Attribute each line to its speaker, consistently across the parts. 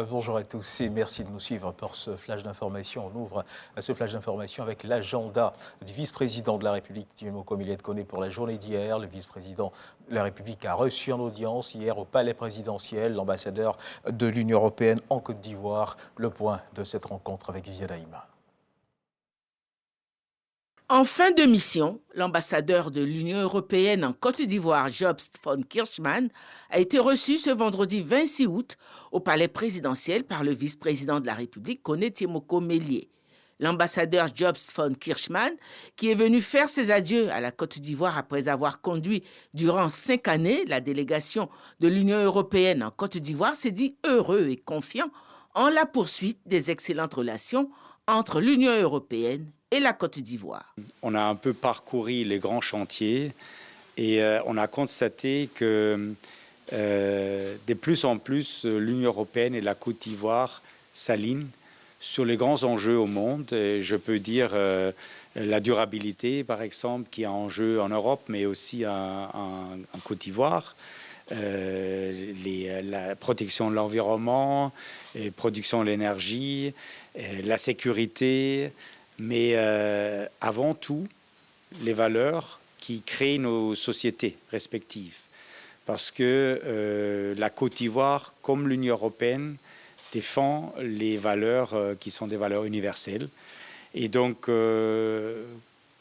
Speaker 1: Bonjour à tous et merci de nous suivre pour ce flash d'information. On ouvre ce flash d'information avec l'agenda du vice-président de la République, Timoko Millet-Koné, pour la journée d'hier. Le vice-président de la République a reçu en audience hier au palais présidentiel l'ambassadeur de l'Union européenne en Côte d'Ivoire. Le point de cette rencontre avec Viviane Haïma.
Speaker 2: En fin de mission, l'ambassadeur de l'Union européenne en Côte d'Ivoire, Jobst von Kirchmann, a été reçu ce vendredi 26 août au palais présidentiel par le vice-président de la République, Koné Timoko Mélié. L'ambassadeur Jobst von Kirchmann, qui est venu faire ses adieux à la Côte d'Ivoire après avoir conduit durant 5 années la délégation de l'Union européenne en Côte d'Ivoire, s'est dit heureux et confiant en la poursuite des excellentes relations entre l'Union européenne et la Côte d'Ivoire.
Speaker 3: On a un peu parcouru les grands chantiers et on a constaté que de plus en plus l'Union européenne et la Côte d'Ivoire s'alignent sur les grands enjeux au monde. Et je peux dire la durabilité, par exemple, qui est en jeu en Europe, mais aussi en Côte d'Ivoire. La protection de l'environnement, la production de l'énergie, la sécurité, mais avant tout, les valeurs qui créent nos sociétés respectives. Parce que la Côte d'Ivoire, comme l'Union européenne, défend les valeurs qui sont des valeurs universelles. Et donc,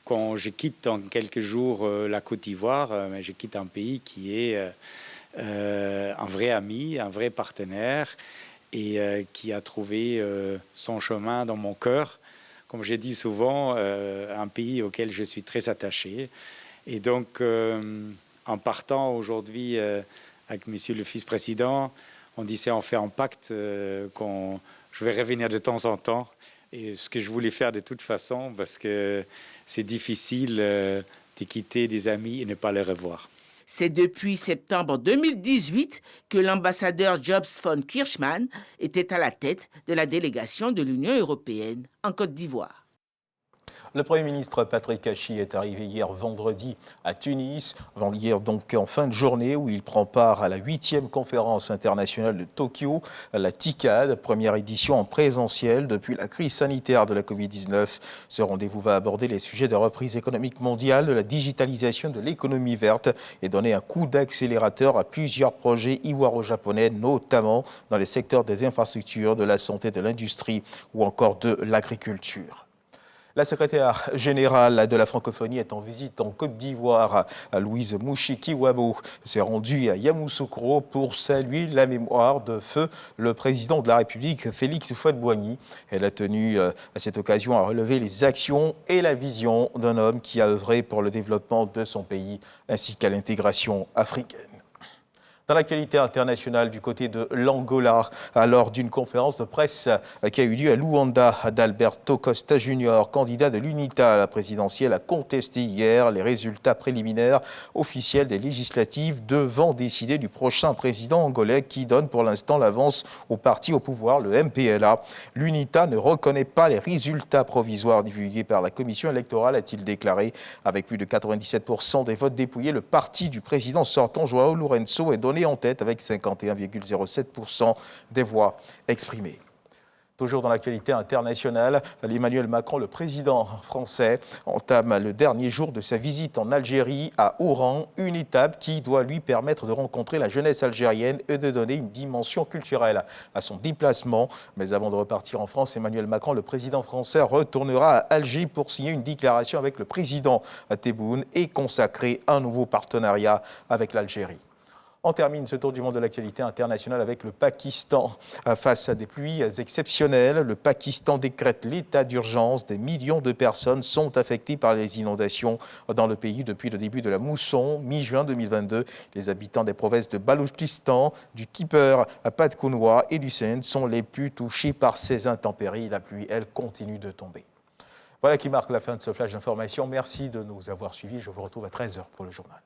Speaker 3: quand je quitte dans quelques jours la Côte d'Ivoire, je quitte un pays qui est un vrai ami, un vrai partenaire, et qui a trouvé son chemin dans mon cœur. Comme j'ai dit souvent, un pays auquel je suis très attaché. Et donc, en partant aujourd'hui avec monsieur le vice-président, on disait on fait un pacte je vais revenir de temps en temps. Et ce que je voulais faire de toute façon, parce que c'est difficile de quitter des amis et ne pas les revoir.
Speaker 2: C'est depuis septembre 2018 que l'ambassadeur Jobst von Kirchmann était à la tête de la délégation de l'Union européenne en Côte d'Ivoire.
Speaker 1: Le Premier ministre Patrick Achi est arrivé hier vendredi à Tunis, hier donc en fin de journée où il prend part à la 8e conférence internationale de Tokyo, la TICAD, première édition en présentiel depuis la crise sanitaire de la Covid-19. Ce rendez-vous va aborder les sujets de reprise économique mondiale, de la digitalisation de l'économie verte et donner un coup d'accélérateur à plusieurs projets ivoiro-japonais, notamment dans les secteurs des infrastructures, de la santé, de l'industrie ou encore de l'agriculture. La secrétaire générale de la francophonie est en visite en Côte d'Ivoire. Louise Mouchiki-Wabo s'est rendue à Yamoussoukro pour saluer la mémoire de feu le président de la République, Félix Houphouët-Boigny. Elle a tenu à cette occasion à relever les actions et la vision d'un homme qui a œuvré pour le développement de son pays ainsi qu'à l'intégration africaine. Dans l'actualité internationale du côté de l'Angola, lors d'une conférence de presse qui a eu lieu à Luanda, d'Alberto Costa Junior, candidat de l'UNITA à la présidentielle, a contesté hier les résultats préliminaires officiels des législatives devant décider du prochain président angolais qui donne pour l'instant l'avance au parti au pouvoir, le MPLA. L'UNITA ne reconnaît pas les résultats provisoires divulgués par la commission électorale, a-t-il déclaré. Avec plus de 97% des votes dépouillés, le parti du président sortant, João Lourenço, est donné en tête avec 51,07% des voix exprimées. Toujours dans l'actualité internationale, Emmanuel Macron, le président français, entame le dernier jour de sa visite en Algérie à Oran, une étape qui doit lui permettre de rencontrer la jeunesse algérienne et de donner une dimension culturelle à son déplacement. Mais avant de repartir en France, Emmanuel Macron, le président français, retournera à Alger pour signer une déclaration avec le président Tebboune et consacrer un nouveau partenariat avec l'Algérie. On termine ce tour du monde de l'actualité internationale avec le Pakistan. Face à des pluies exceptionnelles, le Pakistan décrète l'état d'urgence. Des millions de personnes sont affectées par les inondations dans le pays depuis le début de la mousson, mi-juin 2022. Les habitants des provinces de Baloutchistan, du Khyber Pakhtunkhwa et du Sindh sont les plus touchés par ces intempéries. La pluie, elle, continue de tomber. Voilà qui marque la fin de ce flash d'information. Merci de nous avoir suivis. Je vous retrouve à 13h pour le journal.